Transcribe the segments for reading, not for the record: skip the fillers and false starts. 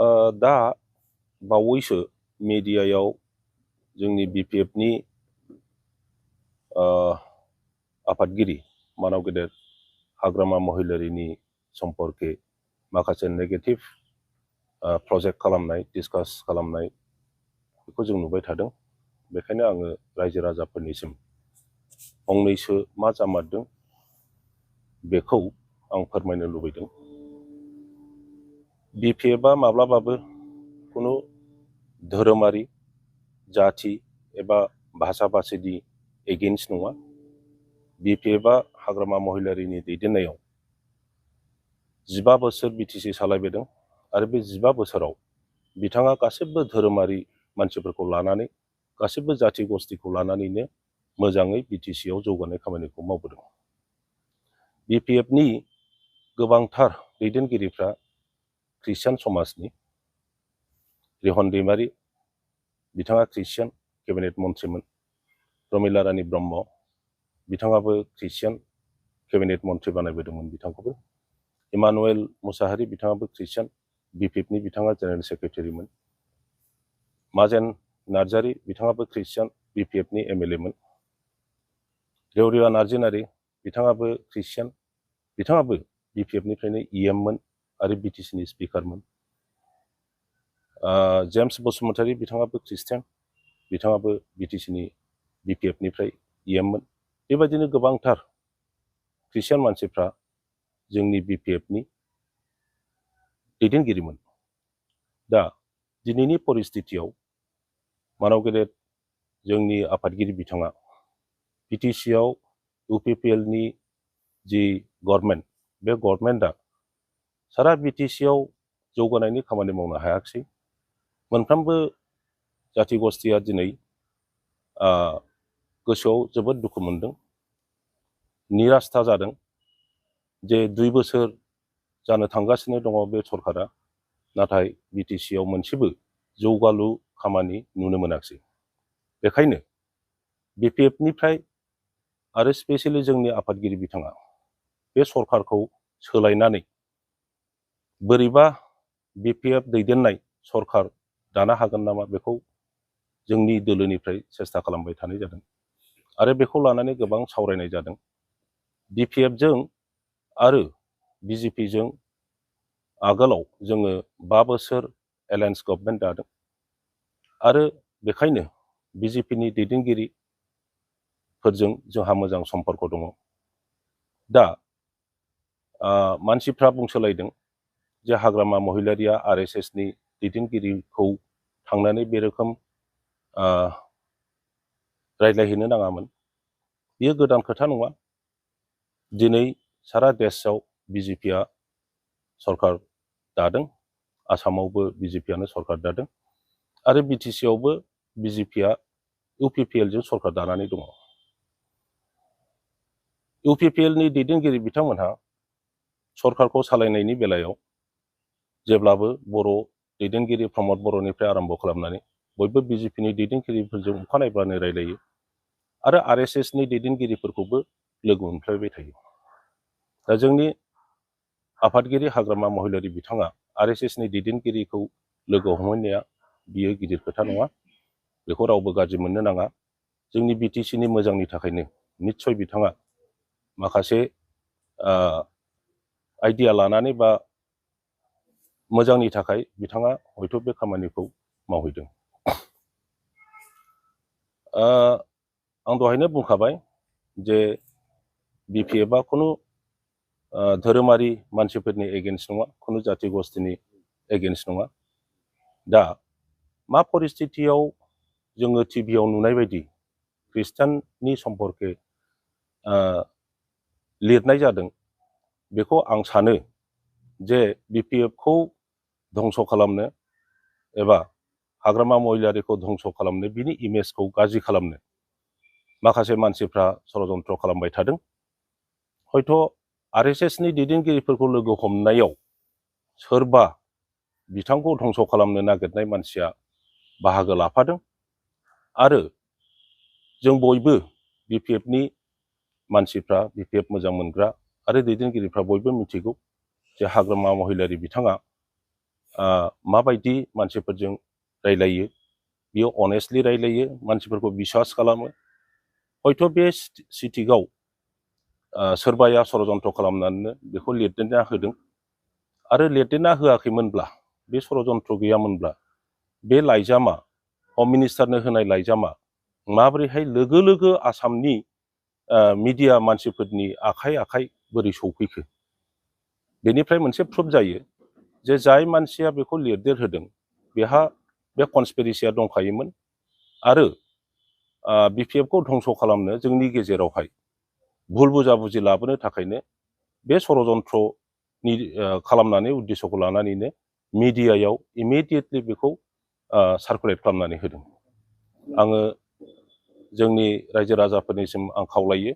दा बावैसो मिडियायाव जोंनि BPFनि आफादगिरि मानाव गेदेर हाग्रामा महिलारिनि सम्पर्के माखासे नेगेटिभ प्रजेक्ट खालामनाय डिसकास खालामनाय बेखौ जों नुबाय थादों। बेखायनो आङो रायजो राजाफोरनिसिम फंनैसो मा जामारदों बेखौ आं फोरमायनो लुबैदों। BPFआ माब्लाबाबो खुनु धोरोमारि जाथि एबा भाषा भाषिनि एगेन्स्ट नङा। BPFआ हाग्रामा महिलारिनि दैदेननायाव 15 बोसोर BTC सालायबोदों आरो बे 15 बोसोराव बिथाङा गासिबो धोरोमारि मानसिफोरखौ लानानै गासिबो जाथि गस्थिखौ लानानैनो मोजाङै BTCआव जौगानाय खामानिखौ मावबोदों। BPFनि गोबांथार दैदेनगिरिफ्रा ख्रिस्टियान समाजनि। रिहन दैमारि बिथाङा ख्रिस्टियान केबिनेट मन्थ्रिमोन। प्रमिला रानी ब्रह्म बिथाङाबो ख्रिस्टियान केबिनेट मन्थ्रि बानायबोदोंमोन बिथांखौबो। इमानुएल मुसाहारि बिथाङाबो ख्रिस्टियान BPFनि बिथाङा जेनेरेल सेक्रेटारिमोन। माजेन नार्जारी बिथाङाबो ख्रिस्टियान BPFनि MLA मोन। रेवरिया नार्जिनारी बिथाङाबो ख्रिस्टियान बिथाङाबो BPFनिफ्रायनो EM मोन आरो BTCनि स्पिकारमोन। जेम्स बसुमतारी बिथाङाबो ख्रिस्टियान बिथाङाबो BTCनि BPFनिफ्राय EM मोन। बेबायदिनो गोबांथार ख्रिस्टियान मानसिफ्रा जोंनि BPFनि दैदेनगिरिमोन। दा दिनैनि परिस्थितियाव मानाव गेदेर जोंनि आफादगिरि बिथाङा BTCआव UPPLनि जि गभर्नमेन्ट बे गभर्नमेन्टआ सारा BTCआव जौगानायनि खामानि मावनो हायाखिसै। मोनफ्रोमबो जाथि गस्थिया दिनै गोसोआव जोबोद दुखु मोनदों, निरास्था जादों जे 2 बोसोर जानो थांगासिनो दङ बे सरकारा, नाथाय BTCआव मोनसेबो जौगालु खामानि नुनो मोनाखिसै। बेखायनो BPFनिफ्राय आरो स्पेसियेलि जोंनि आफादगिरि बिथाङा बे सरकारखौ सोलायनानै बोरैबा BPF दैदेननाय सरकार दानो हागोन नामा बेखौ जोंनि दोलोनिफ्राय सेस्था खालामबाय थानाय जादों आरो बेखौ लानानै गोबां सावरायनाय जादों। BPFजों आरो BJPजों आगोलाव जोङो 5 बोसोर एलायन्स गभर्नमेन्ट दादों आरो बेखायनो BJPनि दैदेनगिरिफोरजों जोंहा मोजां सम्पर्क दङ। दा मानसिफ्रा बुंसोलायदों जे हाग्रामा महिलारिया RSSनि दैदेनगिरिखौ थांनानै बे रोखोम रायज्लायहैनो नाङामोन। बेयो गोदान खोथा नङा। दिनै सारा देशआव BJPआ सरकार दादों, आसामावबो BJPआनो सरकार दादों आरो BTCआवबो BJPआ UPPLजों सरकार दानानै दङ। UPPLनि दैदेनगिरि बिथांमोनहा सरकारखौ सालायनायनि बेलायाव जेब्लाबो बर' दैदेनगिरि प्रमद बर'निफ्राय आरम्भ खालामनानै बयबो BJPनि दैदेनगिरिफोरजों अखानायब्लानो रायलायो आरो RSSनि दैदेनगिरिफोरखौबो लोगो मोनफ्लायबाय थायो। दा जोंनि आफादगिरि हाग्रामा महिलारि बिथाङा RSSनि दैदेनगिरिखौ लोगो हमहैनाया बियो गिदिर खोथा नङा। बेखौ रावबो गाज्रि मोननो नाङा। जोंनि BTCनि मोजांनि थाखायनो निस्सय बिथाङा माखासे आइडिया लानानै बा मोजांनि थाखाय बिथाङा हयथ' बे खामानिखौ मावहैदों। आं दहायनो बुंखाबाय जे BPFआ खुनु धोरोमारि मानसिफोरनि एगेन्स्ट नङा, खुनु जाथि गस्थिनि एगेन्स्ट नङा। दा मा परिस्थितियाव जोङो टिभियाव नुनाय बायदि ख्रिस्टाननि सम्पर्के लिरनाय जादों बेखौ आं सानो जे BPFखौ धंस' खालामनो एबा हाग्रामा महिलारिखौ धंस' खालामनो, बिनि इमेजखौ गाज्रि खालामनो माखासे मानसिफ्रा षड़यन्त्र खालामबाय थादों। हयथ' RSSनि दैदेनगिरिफोरखौ लोगो हमनायाव सोरबा बिथांखौ धंस' खालामनो नागिरनाय मानसिया बाहागो लाफादों आरो जों बयबो BPFनि मानसिफ्रा, BPF मोजां मोनग्रा आरो दैदेनगिरिफ्रा बयबो मिथिगौ जे हाग्रामा महिलारि बिथाङा माबायदि मानसिफोरजों रायलायो, बियो अनेस्टलि रायलायो, मानसिफोरखौ बिश्वास खालामो। हयथ' बे सिटिआव सोरबाया षड़यन्त्र खालामनानै बेखौ लिरदेरना होदों आरो लिरदेरना होआखैमोनब्ला, बे षड़यन्त्र गैयामोनब्ला, बे लाइजामा हम मिनिस्टारनो होनाय लाइजामा माबोरैहाय लोगो लोगो आसामनि मिडिया मानसिफोरनि आखाइ आखाइ बोरै सौफैखो? बेनिफ्राय मोनसे प्रुफ जायो जे जाय मानसिया बेखौ लिरदेरहोदों बेहा बे कनस्पिरेसिया दंखायोमोन आरो बिपिएफखौ धंस खालामनो जोंनि गेजेरावहाय भुल बुजाबुजि लाबोनो थाखायनो बे षड़यन्त्रनि खालामनानै उद्देश्यखौ लानानैनो मिडियायाव इमिडियेटलि बेखौ सार्कुलेट खालामनानै होदों। आङो जोंनि रायजो राजाफोरनिसिम आं खावलायो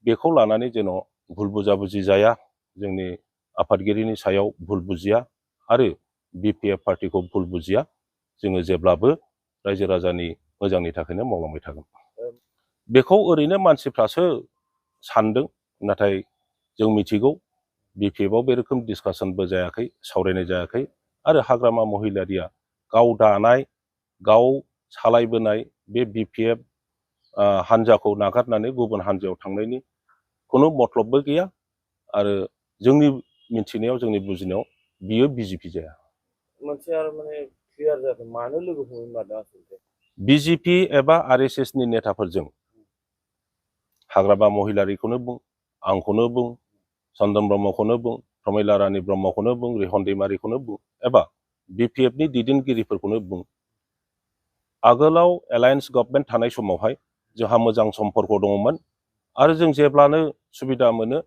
बेखौ लानानै जेन' भुल बुजाबुजि जाया, जोंनि आफादगिरिनि सायाव भुल बुजिया आरो बिपिएफ पार्टिखौ भुल बुजिया। जोङो जेब्लाबो रायजो राजानि मोजांनि थाखायनो मावलांबाय थागोन। बेखौ ओरैनो मानसिफ्रासो सानदों, नाथाय जों मिथिगौ बिपिएफआव बे रोखोम डिसकासनबो जायाखै, सावरायनाय जायाखै आरो हाग्रामा महिलारिया गाव दानाय, गाव सालायबोनाय बे बिपिएफ हान्जाखौ नागारनानै गुबुन हान्जायाव थांनायनि खुनु मतलबबो गैया आरो जोंनि मिथिनायाव, जोंनि बुजिनायाव बियो बिजेपि जाया। मोनसे आरो माने क्लियार जादों, मानो लोगो हमनो मादों आसलते? बिजेपि एबा आरएसएसनि नेताफोरजों हाग्रामा महिलारिखौनो बुं, आंखौनो बुं, चन्दन ब्रह्मखौनो बुं, प्रमिला रानी ब्रह्मखौनो बुं, रिहन दैमारिखौनो बुं एबा बिपिएफनि दैदेनगिरिफोरखौनो बुं, आगोलाव एलायन्स गभर्नमेन्ट थानाय समावहाय जोंहा मोजां सम्पर्क दङमोन आरो जों जेब्लानो सुबिदा मोनो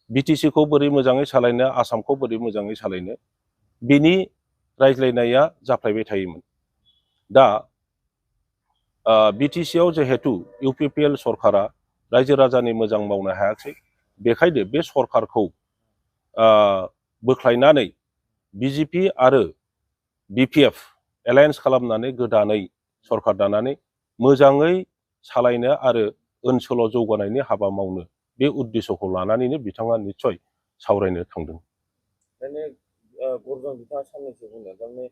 बिटिसिखौ बोरै मोजाङै सालायनो, आसामखौ बोरै मोजाङै सालायनो, बिनि रायज्लायनाया जाफ्लायबाय थायोमोन। दा बिटिसिआव जिहेतु इउपिपिएल सरकारा रायजो राजानि मोजां मावनो हायाखै, बेखायनो बे सरकारखौ बोख्लायनानै बिजेपि आरो बिपिएफ एलायन्स खालामनानै गोदानै सरकार दानानै मोजाङै सालायनो आरो ओनसोलाव जौगानायनि हाबा मावनो बे उद्देश्यखौ लानानैनो बिथाङा निस्सय सावरायनो थांदों। माने बरजन बिथाङा साननैसो बुंदों, थारमाने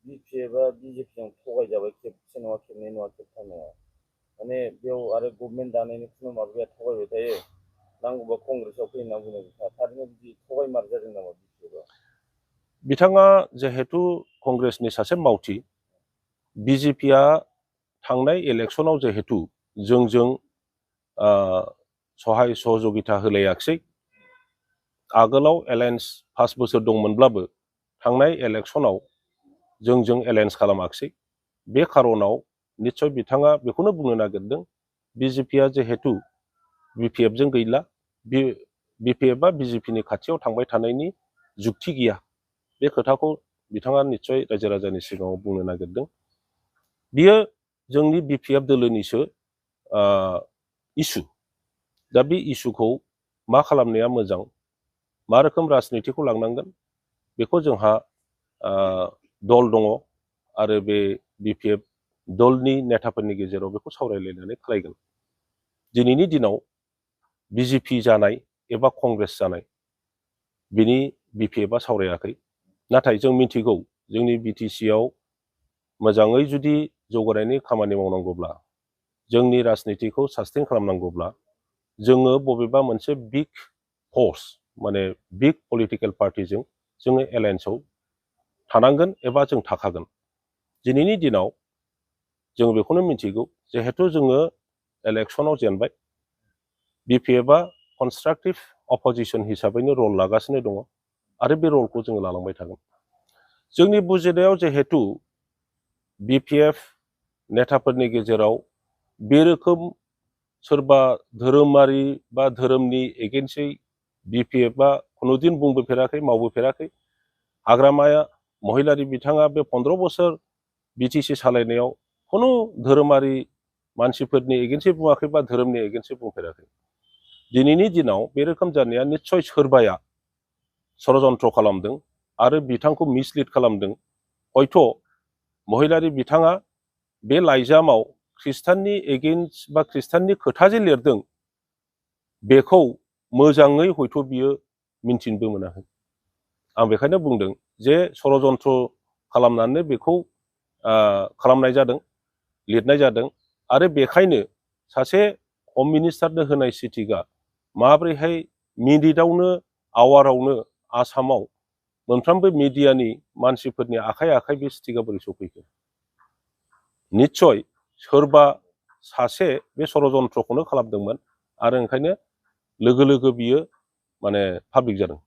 बिपिएफआ बिजेपिजों थगायजाबाय, खेबसे नङा, खेबनै नङा, खेबथाम नङा, माने बेयाव आरो गभर्नमेन्ट दानायनि खुनु माबाया थगायबाय थायो, नांगौबा कंग्रेसआव फैनो होनना बुंदों बिथाङा। थारैनो बिदि थगायमार जादों नामा बिपिएफआ? बिथाङा जिहेतु कंग्रेसनि सासे मावथि, बिजेपिआ थांनाय इलेक्सनाव जिहेतु जोंजों सहाय सहযোगिता होलायाखिसै, आगोलाव एलायन्स 5 बोसोर दंमोनब्लाबो थांनाय इलेक्सनाव जोंजों एलायन्स खालामाखिसै। बे खारनाव निस्सय बिथाङा बेखौनो बुंनो नागिरदों, बिजेपिआ जिहेतु बिपिएफजों गैला, बिपिएफआ बिजेपिनि खाथियाव थांबाय थानायनि जुक्ति गैया। बे खोथाखौ बिथाङा निस्सय रायजो राजानि सिगाङाव बुंनो नागिरदों। बियो जोंनि बिपिएफ दोलोनिसो इसु। दा बे इसुखौ मा खालामनाया मोजां, मा रोखोम राजनितिखौ लांनांगोन, बेखौ जोंहा दल दङ आरो बे बिपिएफ दलनि नेताफोरनि गेजेराव बेखौ सावरायलायनानै खालायगोन। दिनैनि दिनाव बिजेपि जानाय एबा कंग्रेस जानाय बिनि बिपिएफआ सावरायाखै, नाथाय जों मिथिगौ जोंनि बिटिसिआव मोजाङै जुदि जौगानायनि खामानि मावनांगौब्ला, जोंनि राजनितिखौ सास्टेन खालामनांगौब्ला जोङो बबेबा मोनसे बिग फर्स, माने बिग पलिटिकेल पार्टिजों जोङो एलायन्सआव थानांगोन एबा जों थाखागोन। दिनैनि दिनाव जों बेखौनो मिथिगौ, जिहेतु जोङो इलेक्सनाव जेनबाय, बिपिएफआ कनस्ट्राक्टिभ अपोजिशन हिसाबैनो रल लागासिनो दङ आरो बे रलखौ जोङो लालांबाय थागोन। जोंनि बुजिनायाव जिहेतु बिपिएफ नेताफोरनि गेजेराव बे रोखोम सोरबा धोरोमारि बा धोरोमनि एगेन्स्टै बिपिएफआ खुनुदिन बुंबोफेराखै, मावबोफेराखै। हाग्रामाया महिलारि बिथाङा बे 15 बोसोर बिटिसि सालायनायाव खुनु धोरोमारि मानसिफोरनि एगेन्स्टै बुङाखै बा धोरोमनि एगेन्स्टै बुंफेराखै। दिनैनि दिनाव बे रोखोम जानाया निस्सय सोरबाया षड़यन्त्र खालामदों आरो बिथांखौ मिसलिड खालामदों। हयथ' महिलारि बिथाङा बे लाइजामाव ख्रिस्टाननि एगेन्स्ट बा ख्रिस्टाननि खोथा जे लिरदों बेखौ मोजाङै हयथ' बियो मिन्थिनोबो मोनाखै। आं बेखायनो बुंदों जे षड़यन्त्र खालामनानै बेखौ खालामनाय जादों, लिरनाय जादों आरो बेखायनो सासे हम मिनिस्टारनो होनाय सिटिकआ माब्रैहाय मिनिटआवनो आवारावनो आसामाव मोनफ्रोमबो मिडियानि मानसिफोरनि आखाइ आखाइ बे सिटिकआ बोरै सफैखो? निस्सय सोरबा सासे बे षड़यन्त्रखौनो खालामदोंमोन आरो ओंखायनो लोगो लोगो बियो माने पाब्लिक जादों।